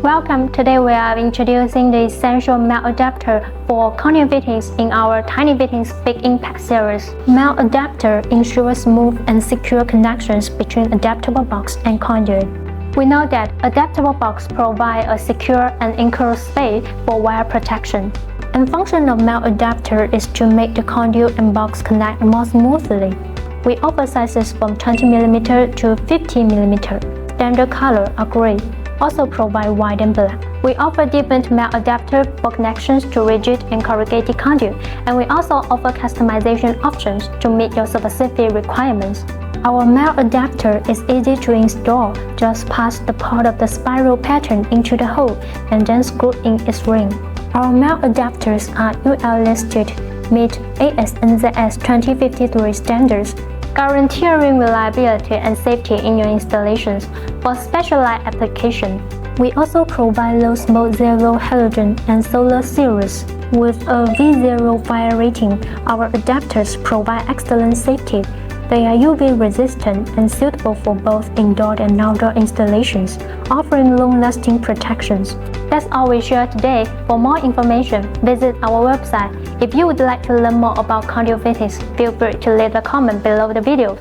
Welcome, today we are introducing the essential melt adapter for conduit fittings in our Tiny Fittings Big Impact series. Melt adapter ensures smooth and secure connections between adaptable box and conduit. We know that adaptable box provide a secure and enclosed space for wire protection. And function of melt adapter is to make the conduit and box connect more smoothly. We offer sizes from 20mm to 50mm. Standard color are gray. Also provide white and black. We offer different melt adapter for connections to rigid and corrugated conduit, and we also offer customization options to meet your specific requirements. Our melt adapter is easy to install. Just pass the part of the spiral pattern into the hole and then screw in its ring. Our melt adapters are UL listed, meet AS/NZS 2053 standards, guaranteeing reliability and safety in your installations. For specialized application, we also provide low smoke zero halogen and solar series. With a V0 fire rating, our adapters provide excellent safety. They are UV resistant and suitable for both indoor and outdoor installations, offering long-lasting protections. That's all we share today. For more information, visit our website. If you would like to learn more about conduit fittings, feel free to leave a comment below the video.